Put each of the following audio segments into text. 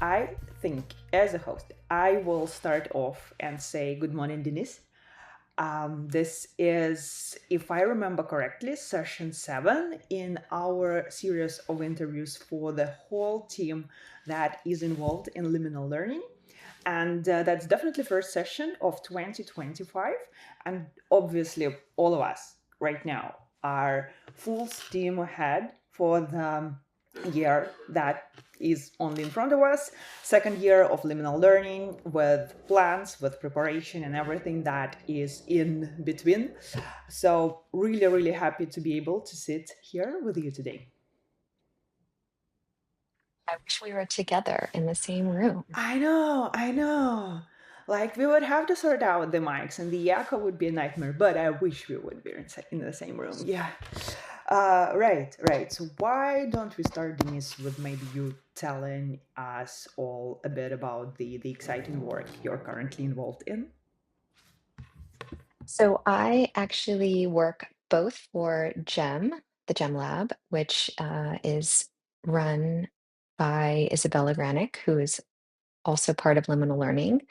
I think as a host, I will start off and say good morning, Denise. This is, if I remember correctly, session 7 in our series of interviews for the whole team that is involved in liminal learning. And that's definitely first session of 2025. And obviously, all of us right now are full steam ahead for the year that is only in front of us. Second year of liminal learning with plans, with preparation, and everything that is in between. So, really, really happy to be able to sit here with you today. I wish we were together in the same room. I know. Like we would have to sort out the mics, and the echo would be a nightmare. But I wish we would be in the same room. Yeah. Right. So why don't we start, Denise, with maybe you telling us all a bit about the exciting work you're currently involved in? So I actually work both for the GEM Lab, which is run by Isabella Granick, who is also part of Liminal Learning.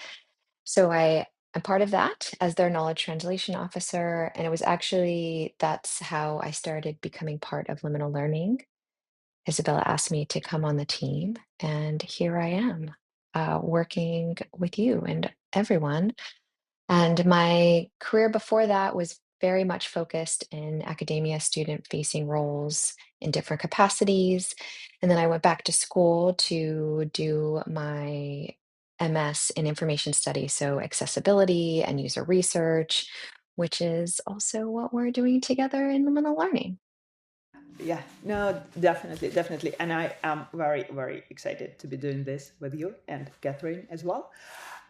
So I'm part of that as their knowledge translation officer. And it was actually that's how I started becoming part of Liminal Learning. Isabella asked me to come on the team, and here I am, working with you and everyone. And my career before that was very much focused in academia, student facing roles in different capacities. And then I went back to school to do my MS in information studies, so accessibility and user research, which is also what we're doing together in liminal learning. Yeah, no, definitely. And I am very, very excited to be doing this with you and Catherine as well.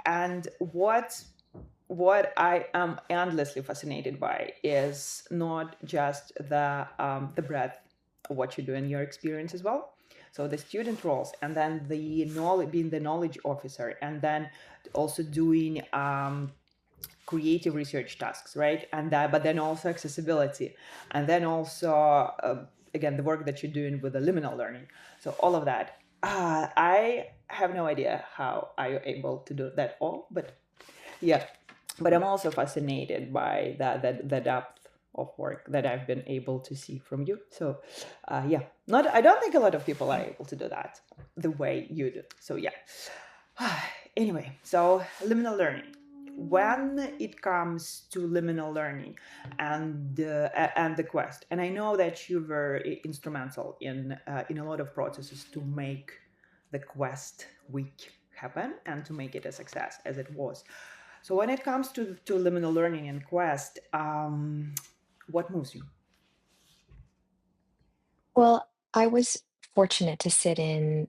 And what I am endlessly fascinated by is not just the breadth of what you do in your experience as well. So the student roles, and then the knowledge, being the knowledge officer, and then also doing creative research tasks, right? And that, but then also accessibility, and then also again the work that you're doing with the liminal learning. So all of that, I have no idea how are you able to do that all, but yeah. But I'm also fascinated by the depth of work that I've been able to see from you. So yeah, not I don't think a lot of people are able to do that the way you do. So yeah. Anyway, so liminal learning. When it comes to liminal learning and the quest, and I know that you were instrumental in a lot of processes to make the quest week happen and to make it a success as it was. So when it comes to liminal learning and quest, what moves you? Well, I was fortunate to sit in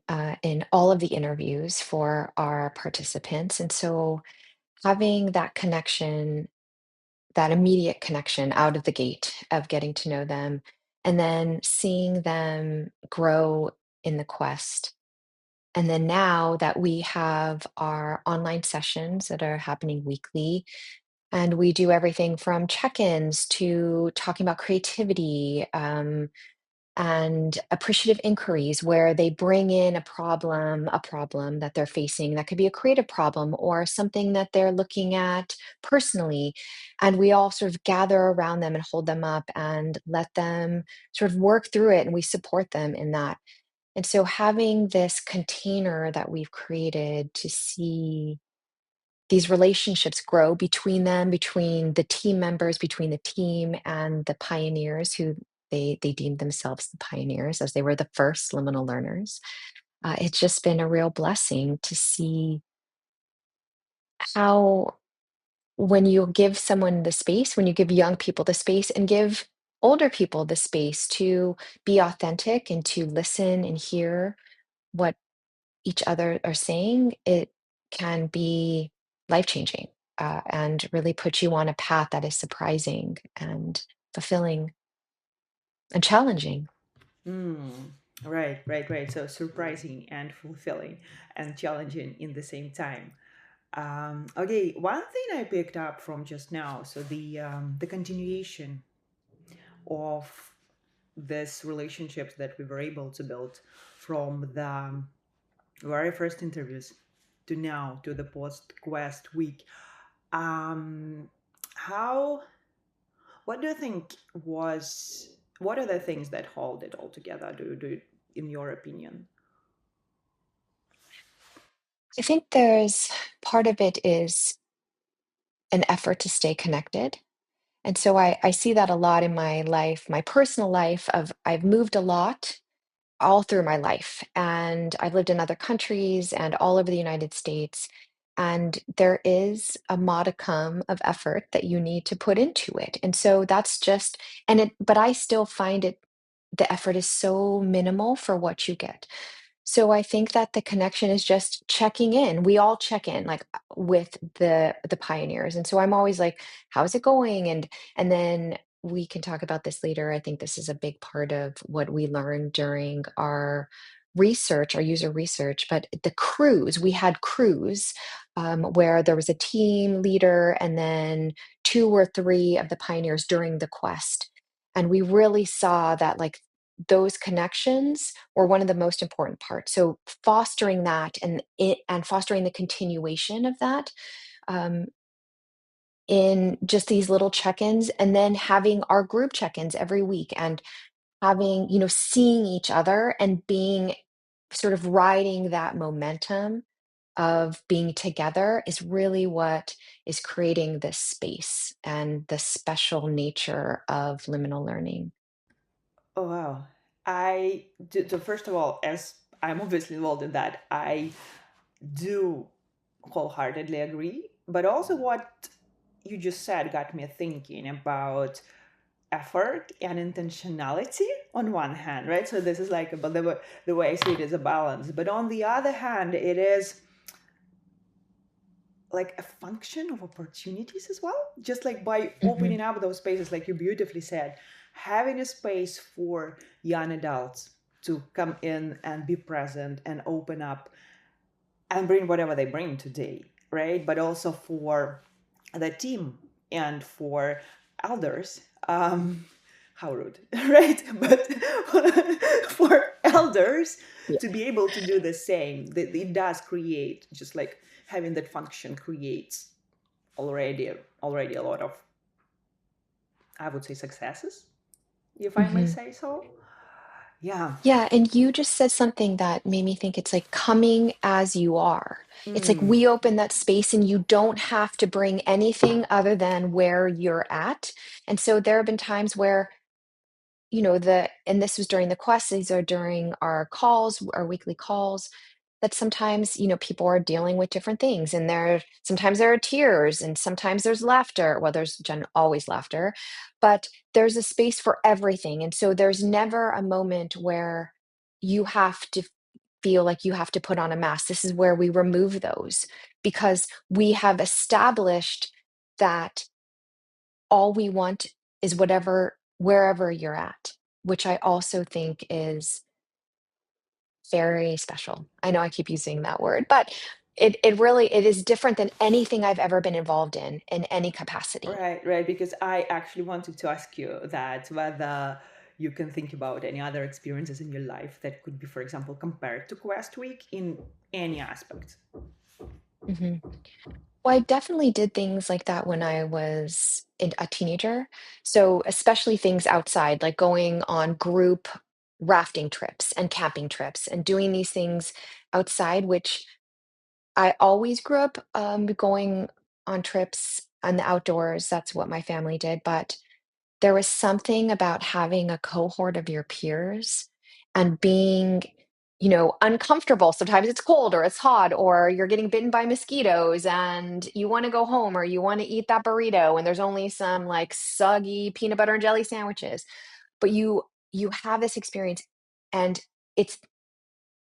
all of the interviews for our participants, and so having that connection, that immediate connection out of the gate of getting to know them, and then seeing them grow in the quest. And then now that we have our online sessions that are happening weekly, and we do everything from check-ins to talking about creativity, and appreciative inquiries where they bring in a problem that they're facing that could be a creative problem or something that they're looking at personally. And we all sort of gather around them and hold them up and let them sort of work through it, and we support them in that. And so having this container that we've created to see these relationships grow between them, between the team members, between the team and the pioneers who they deemed themselves the pioneers as they were the first liminal learners. It's just been a real blessing to see how when you give someone the space, when you give young people the space and give older people the space to be authentic and to listen and hear what each other are saying, it can be life changing, and really put you on a path that is surprising and fulfilling and challenging. Mm, right. So surprising and fulfilling and challenging in the same time. Okay, one thing I picked up from just now, so the continuation of this relationships that we were able to build from the very first interviews to now to the post Quest week. Um, how? What do you think was? What are the things that hold it all together? In your opinion? I think there's part of it is an effort to stay connected. And so I see that a lot in my life, my personal life of I've moved a lot all through my life. And I've lived in other countries and all over the United States. And there is a modicum of effort that you need to put into it. And so that's just, but I still find it, the effort is so minimal for what you get. So I think that the connection is just checking in. We all check in like with the pioneers. And so I'm always like, how's it going? And then we can talk about this later. I think this is a big part of what we learned during our research, our user research. But the crews, we had crews where there was a team leader and then two or three of the pioneers during the quest. And we really saw that like those connections were one of the most important parts. So fostering that and fostering the continuation of that um, in just these little check-ins, and then having our group check-ins every week, and having, seeing each other and being sort of riding that momentum of being together is really what is creating this space and the special nature of liminal learning. Oh wow! I do, so first of all, as I'm obviously involved in that, I do wholeheartedly agree. But also, what you just said got me thinking about effort and intentionality on one hand, right? So this is like about the way I see it is a balance. But on the other hand, it is like a function of opportunities as well. Just like by Mhm. opening up those spaces, like you beautifully said, having a space for young adults to come in and be present and open up and bring whatever they bring today, right? But also for the team and for elders. How rude, right? But for elders Yeah. to be able to do the same, it does create, just like having that function creates already a lot of, I would say, successes, if I may Mhm. say so. Yeah. Yeah, and you just said something that made me think it's like coming as you are. It's like Mm. we open that space and you don't have to bring anything other than where you're at. And so there have been times where, and this was during the quest, these are during our calls, our weekly calls, that sometimes, people are dealing with different things and sometimes there are tears and sometimes there's laughter. Well, there's always laughter, but there's a space for everything. And so there's never a moment where you have to feel like you have to put on a mask. This is where we remove those because we have established that all we want is wherever you're at, which I also think is very special. I know I keep using that word, but it is different than anything I've ever been involved in any capacity. Right, right. Because I actually wanted to ask you that whether you can think about any other experiences in your life that could be, for example, compared to Quest Week in any aspect. Mhm. Well, I definitely did things like that when I was a teenager. So, especially things outside, like going on group rafting trips and camping trips and doing these things outside, which I always grew up going on trips on the outdoors. That's what my family did. But there was something about having a cohort of your peers and being, uncomfortable. Sometimes it's cold or it's hot or you're getting bitten by mosquitoes and you want to go home or you want to eat that burrito and there's only some like soggy peanut butter and jelly sandwiches. But you have this experience and it's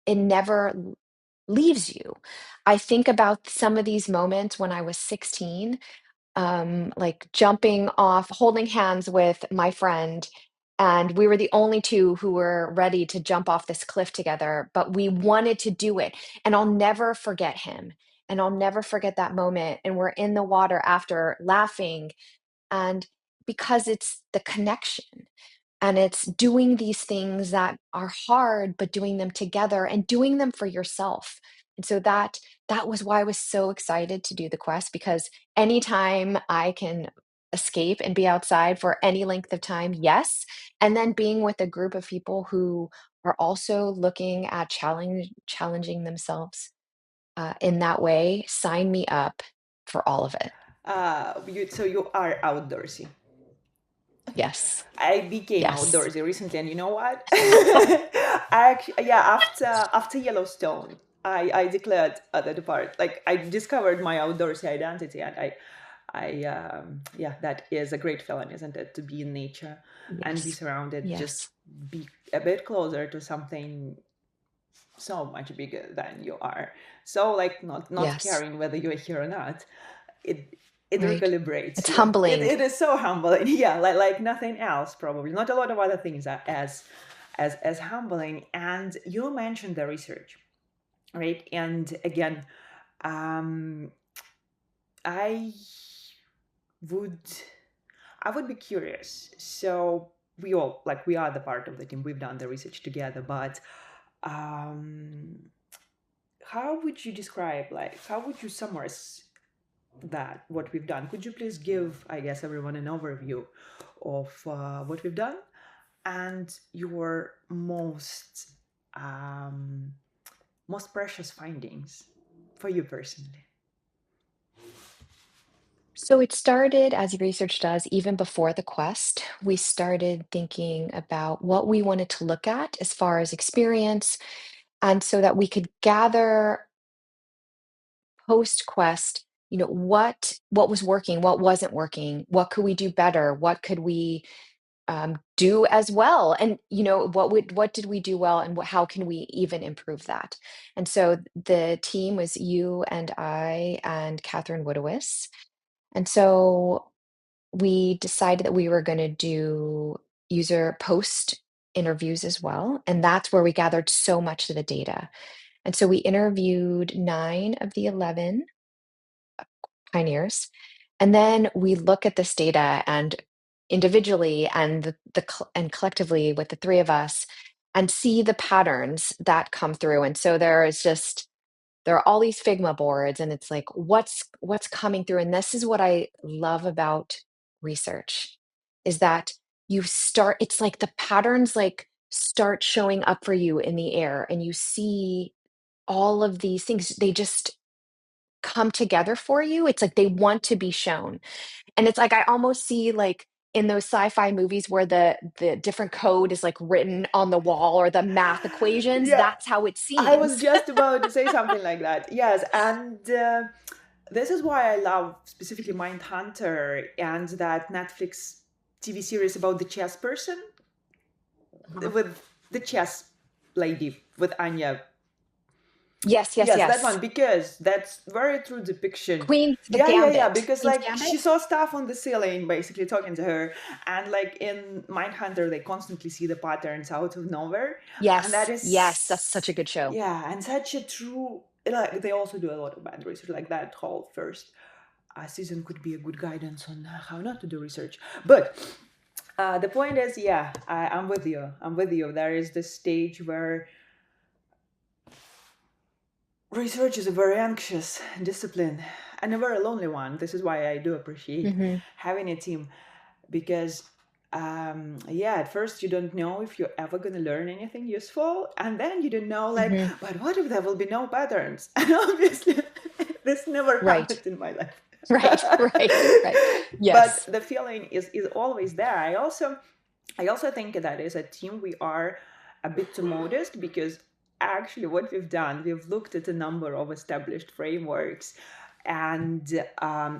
it never leaves you. I think about some of these moments when I was 16, like jumping off, holding hands with my friend, and we were the only two who were ready to jump off this cliff together, but we wanted to do it. And I'll never forget him. And I'll never forget that moment. And we're in the water after laughing. And because it's the connection. And it's doing these things that are hard, but doing them together and doing them for yourself. And so that was why I was so excited to do the quest, because anytime I can escape and be outside for any length of time, yes. And then being with a group of people who are also looking at challenging themselves in that way, sign me up for all of it. So you are outdoorsy. Yes. I became Yes. outdoorsy recently, and you know what? Yeah, after Yellowstone, I declared that part. Like I discovered my outdoorsy identity, and yeah, that is a great feeling, isn't it? To be in nature and be Yes. surrounded, just Yes. be a bit closer to something so much bigger than you are. So like not Yes. caring whether you're here or not, it it Right. recalibrates It's you. humbling. It is so humbling. Yeah, like nothing else probably. Not a lot of other things are as humbling. And you mentioned the research, right? And again, um, I would I would be curious. So we are the part of the team. We've done the research together, but um, how would you describe, like, how would you summarize that what we've done? Could you please give, I guess, everyone an overview of what we've done and your um, most precious findings for you personally? So it started, as research does, even before the quest. We started thinking about what we wanted to look at as far as experience, and so that we could gather post quest, what was working, what wasn't working, what could we do better, what could we do as well, and what did we do well, and how can we even improve that. And so the team was you and I and Catherine Woodowis, and so we decided that we were going to do user post interviews as well, and that's where we gathered so much of the data. And so we interviewed 9 of the 11 pioneers, and then we look at this data and individually and and collectively with the 3 of us, and see the patterns that come through. And so there are all these Figma boards, and it's like, what's coming through? And this is what I love about research, is that it's like the patterns like start showing up for you in the air, and you see all of these things. They just come together for you. It's like they want to be shown. And it's like I almost see like in those sci-fi movies where the different code is like written on the wall, or the math equations. Yeah, That's how it I was seems. just about to say something like that. Yes, and this is why I love specifically Mindhunter and that Netflix TV series about the chess person Uh-huh. with the chess lady with Anya. Yes, yes, Yes, that yes. one, because that's very true depiction. The Yeah, Gambit. because Queen's like Gambit? she saw stuff on the ceiling basically talking to her, and like in Mindhunter they constantly see the patterns out of nowhere, and that Yes, yes, that's such a is, good show. yeah, and such a true, like they also do a lot of bad research, like that whole first season could be a good guidance on how not to do research. But the point is, yeah, I'm with you. I'm with you. There is this stage where research is a very anxious discipline and a very lonely one. This is why I do appreciate Mhm, having a team, because yeah, at first you don't know if you're ever going to learn anything useful, and then you don't know, like, mhm. but what if there will be no patterns? And obviously this never Right, happened in my life. right, right, right. But Yes. the feeling is always there. I also think that as a team, we are a bit too modest, because actually, what we've done, we've looked at a number of established frameworks and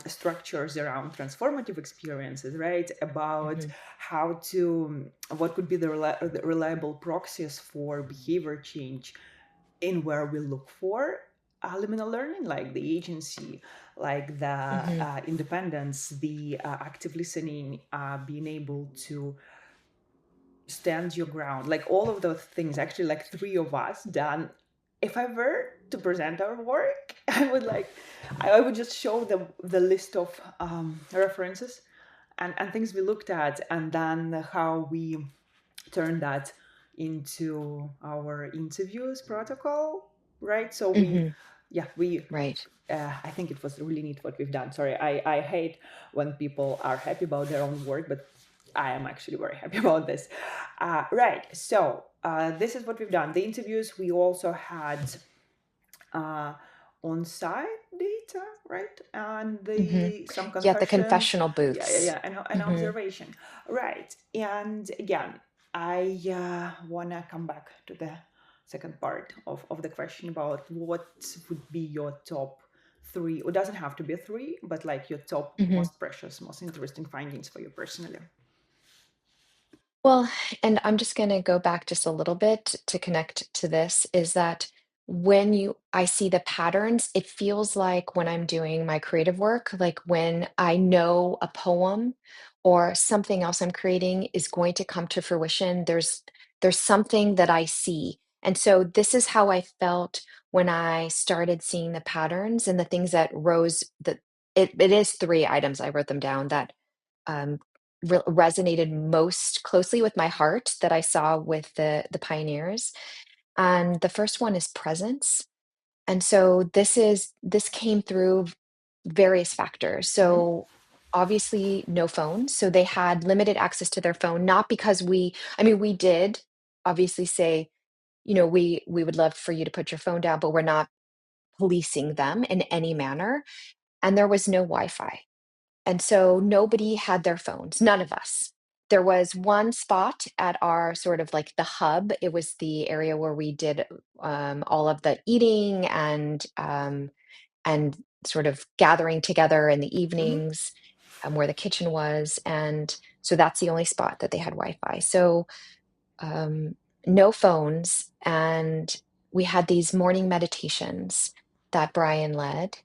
structures around transformative experiences, right? About Mhm, what could be the reliable proxies for behavior change in where we look for liminal learning, like the agency, like the mhm, independence, the active listening, being able to stand your ground, like all of those things. Actually, like 3 of us done. If I were to present our work, I would just show the list of references and things we looked at, and then how we turn that into our interviews protocol, right? So we, Hmm. yeah, we. Right. I think it was really neat what we've done. Sorry, I hate when people are happy about their own work, but I am actually very happy about this. Right. So this is what we've done. The interviews, we also had uh, on-site data, right? And Hmm. the some Yeah, the confessions, confessional yeah, yeah, booths. yeah, and Hmm. observation, right? And again, I wanna come back to the second part of the question about what would be your top three. It doesn't have to be three, but like your top Hmm. most precious, most interesting findings for you personally. Well, and I'm just going to go back just a little bit to connect to this is that when I see the patterns, it feels like when I'm doing my creative work, like when I know a poem or something else I'm creating is going to come to fruition, there's something that I see. And so this is how I felt when I started seeing the patterns and the things that rose that it is three items. I wrote them down that um, resonated most closely with my heart that I saw with the pioneers. And the first one is presence. And so this came through various factors. Mm-hmm. So obviously no phones. So they had limited access to their phone, not because I mean, we did obviously say, we would love for you to put your phone down, but we're not policing them in any manner. And there was no Wi-Fi. And so nobody had their phones, none of us. There was one spot at our sort of like the hub. It was the area where we did all of the eating and sort of gathering together in the Mm-hmm. evenings, where the kitchen was. And so that's the only spot that they had Wi-Fi. So um, no phones, and we had these morning meditations that Brian led,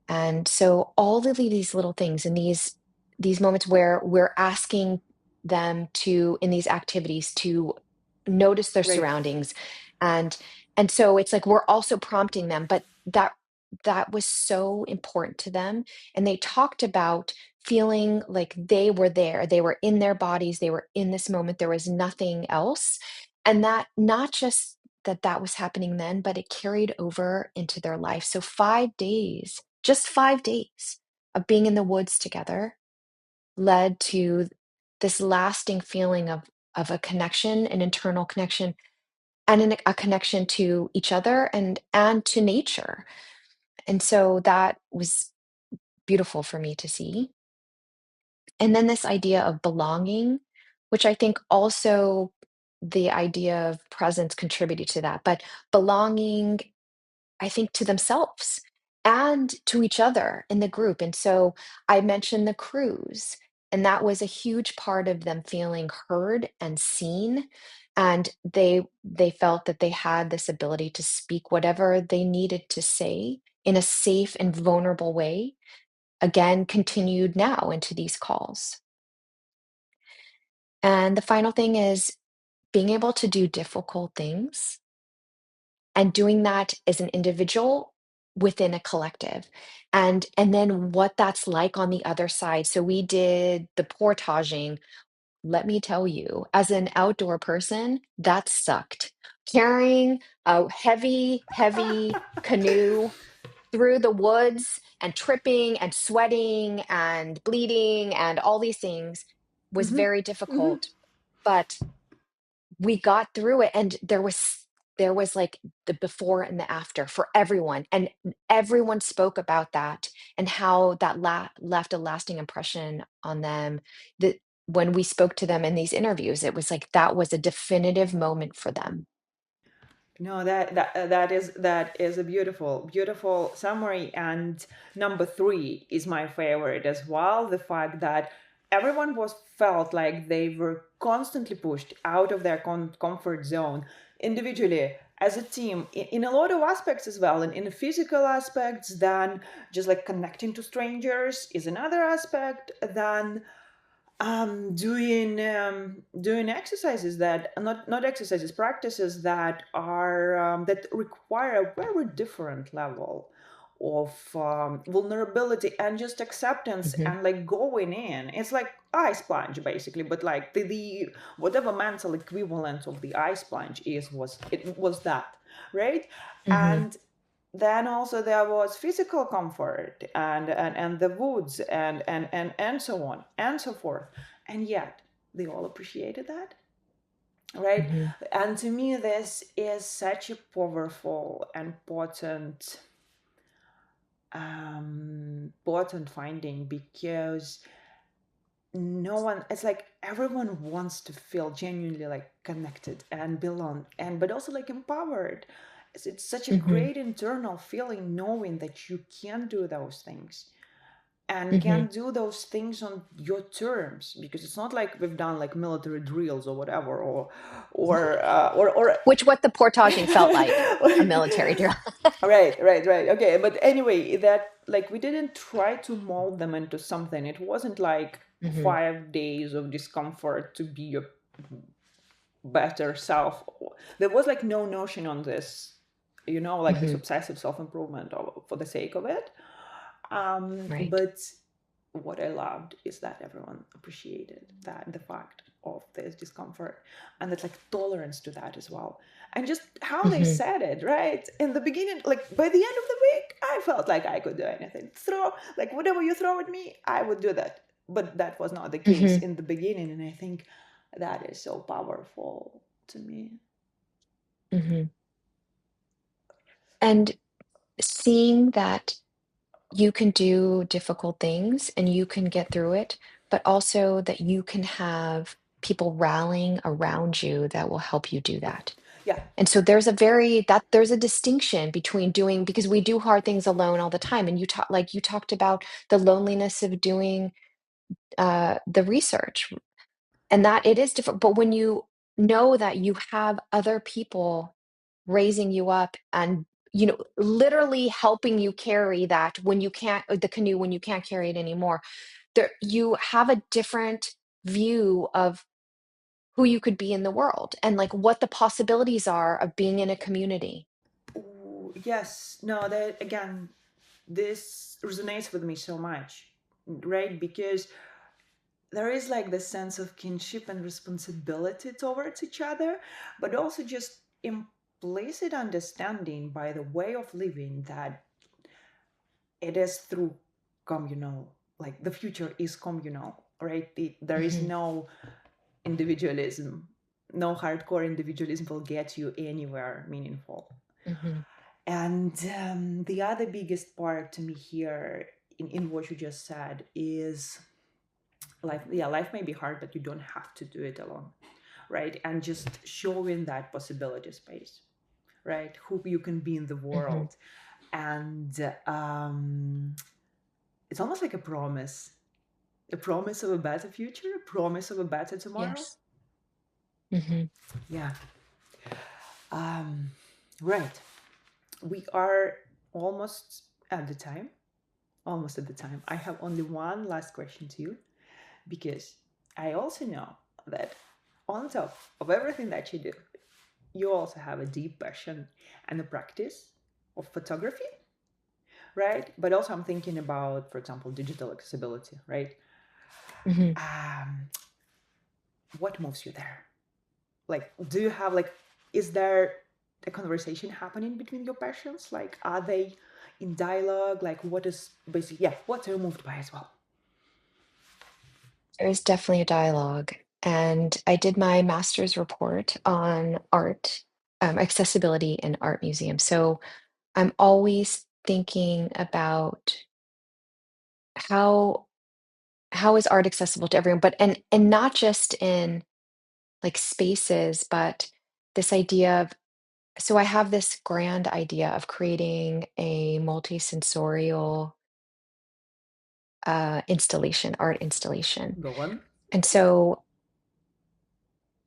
and so all of these little things and these moments where we're asking them to in these activities to notice their Right. surroundings and and so it's like we're also prompting them, but that was so important to them. And they talked about feeling like they were there, they were in their bodies, they were in this moment, there was nothing else. And that not just that was happening then, but it carried over into their life. So 5 days, just 5 days of being in the woods together led to this lasting feeling of a connection, an internal connection, and a connection to each other and to nature. And so that was beautiful for me to see. And then this idea of belonging, which I think also the idea of presence contributed to that, but belonging, I think, to themselves and to each other in the group. And so I mentioned the cruise, and that was a huge part of them feeling heard and seen. And they felt that they had this ability to speak whatever they needed to say in a safe and vulnerable way. Again, continued now into these calls. And the final thing is being able to do difficult things and doing that as an individual within a collective, and then what that's like on the other side. So we did the portaging. Let me tell you, as an outdoor person, that sucked. Carrying a heavy canoe through the woods and tripping and sweating and bleeding and all these things was Mm-hmm. very Mm-hmm. difficult. But we got through it, and there was like the before and the after for everyone, and everyone spoke about that and how that left a lasting impression on them. That when we spoke to them in these interviews, it was like that was a definitive moment for them. No, that is a beautiful summary. And number three is my favorite as well. The fact that everyone was felt like they were constantly pushed out of their comfort zone, individually, as a team, in a lot of aspects as well. And in the physical aspects, then just like connecting to strangers is another aspect. Then doing exercises that not exercises, practices that are that require a very different level vulnerability and just acceptance Mhm. and like going in. It's like ice plunge basically, but like the whatever mental equivalent of the ice plunge is was it was that, right? Mhm. And then also there was physical comfort and the woods and so on and so forth, and yet they all appreciated that, right? Mhm. And to me this is such a powerful and potent finding, because no one, it's like everyone wants to feel genuinely like connected and belong, and but also like empowered. It's such a Mhm. great internal feeling knowing that you can do those things and Mhm. can do those things on your terms, because it's not like we've done like military drills or whatever, or Which what the portaging felt like, a military drill. right. Okay, but anyway, that like we didn't try to mold them into something. It wasn't like Mhm. 5 days of discomfort to be your better self. There was like no notion on this, like this Mhm. obsessive self-improvement for the sake of it. Right. But what I loved is that everyone appreciated that the fact of this discomfort, and it's like tolerance to that as well. And just how they Mhm. said it, right? In the beginning, like by the end of the week, I felt like I could do anything. Throw like whatever you throw at me, I would do that. But that was not the case Mhm. in the beginning, and I think that is so powerful to me. Mhm. And seeing that you can do difficult things and you can get through it, but also that you can have people rallying around you that will help you do Yeah, that. yeah. And so there's a distinction between doing, because we do hard things alone all the time. And you talked about the loneliness of doing the research, and that it is different. But when you know that you have other people raising you up and literally helping you carry that when you can't, the canoe, when you can't carry it anymore, there you have a different view of who you could be in the world and like what the possibilities are of being in a community. Ooh, yes. No, that again, this resonates with me so much, right? Because there is like this sense of kinship and responsibility towards each other, but also just implicit understanding by the way of living that it is through communal, like the future is communal, right? There is Hmm. no individualism. No hardcore individualism will get you anywhere meaningful. Hmm. And the other biggest part to me here in what you just said is life. Yeah, life may be hard, but you don't have to do it alone, right? And just showing that possibility space, right? Who you can be in the Hmm. world. And it's almost like a promise of a better future, a promise of a better tomorrow. Yes. Hmm. Yeah. Um, right. We are almost at the time. Almost at the time. I have only one last question to you, because I also know that on top of everything that you do, you also have a deep passion and a practice of photography, right? But also, I'm thinking about, for example, digital accessibility, right? Hmm. Um, what moves you there? Like, do you have, like, is there a conversation happening between your passions? Like, are they in dialogue? Like, what is basically, yeah, what are you moved by as well? There is definitely a dialogue. And I did my master's report on art, accessibility in art museums. So I'm always thinking about how how is art accessible to everyone, but and not just in like spaces, but this idea of, so I have this grand idea of creating a multisensorial installation, art installation. Go on. And so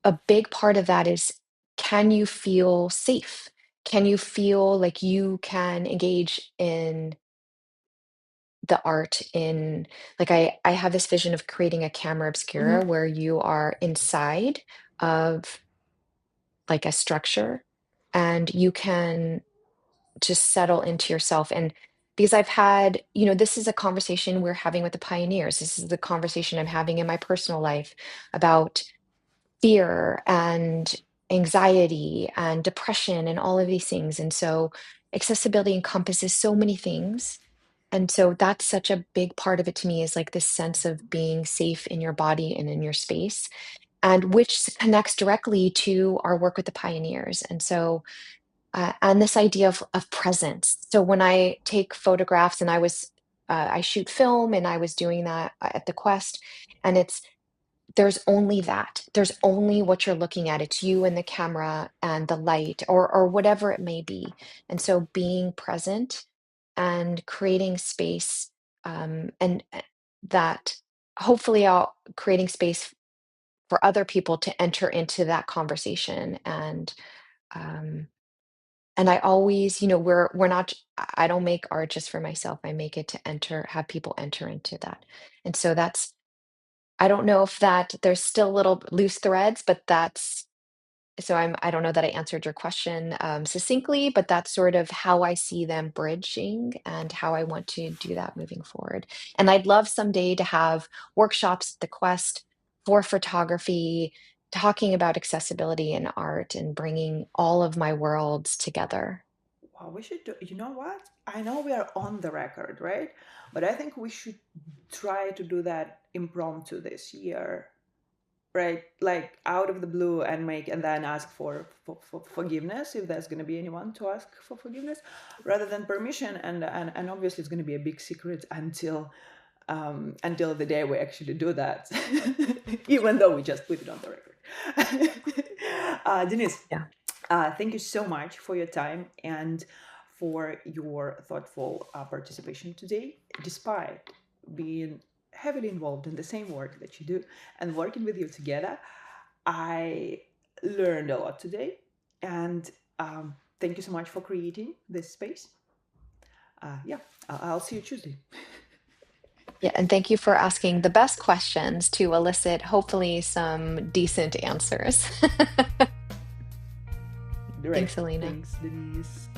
a big part of that is, can you feel safe? Can you feel like you can engage in the art in, like, I have this vision of creating a camera Hmm. obscura where you are inside of like a structure and you can just settle into yourself. And because I've had, this is a conversation we're having with the pioneers. This is the conversation I'm having in my personal life about fear and anxiety and depression and all of these things. And so accessibility encompasses so many things. And so that's such a big part of it to me, is like this sense of being safe in your body and in your space, and which connects directly to our work with the pioneers. And so, and this idea of presence. So when I take photographs, and I shoot film, and I was doing that at the Quest, and there's only that. There's only what you're looking at. It's you and the camera and the light, or whatever it may be. And so being present and creating space, and that hopefully I'll creating space for other people to enter into that conversation. Um, and I always, we're not, I don't make art just for myself. I make it to have people enter into that. And so I don't know if that there's still little loose threads, but I don't know that I answered your question succinctly, but that's sort of how I see them bridging and how I want to do that moving forward. And I'd love someday to have workshops at the Quest for photography, talking about accessibility and art and bringing all of my worlds together. Well, we should do, you know what? I know we are on the record, right? But I think we should try to do that impromptu this year, right? Like out of the blue, and then ask for forgiveness if there's going to be anyone to ask for forgiveness, rather than permission. And obviously it's going to be a big secret until the day we actually do that, even though we just put it on the record. Denise, Yeah. thank you so much for your time and for your thoughtful participation today, despite being heavily involved in the same work that you do and working with you together. I learned a lot today, and thank you so much for creating this space. Yeah, I'll see you Tuesday. Yeah, and thank you for asking the best questions to elicit hopefully some decent answers. Great. Thanks, Elena. Thanks, Denise.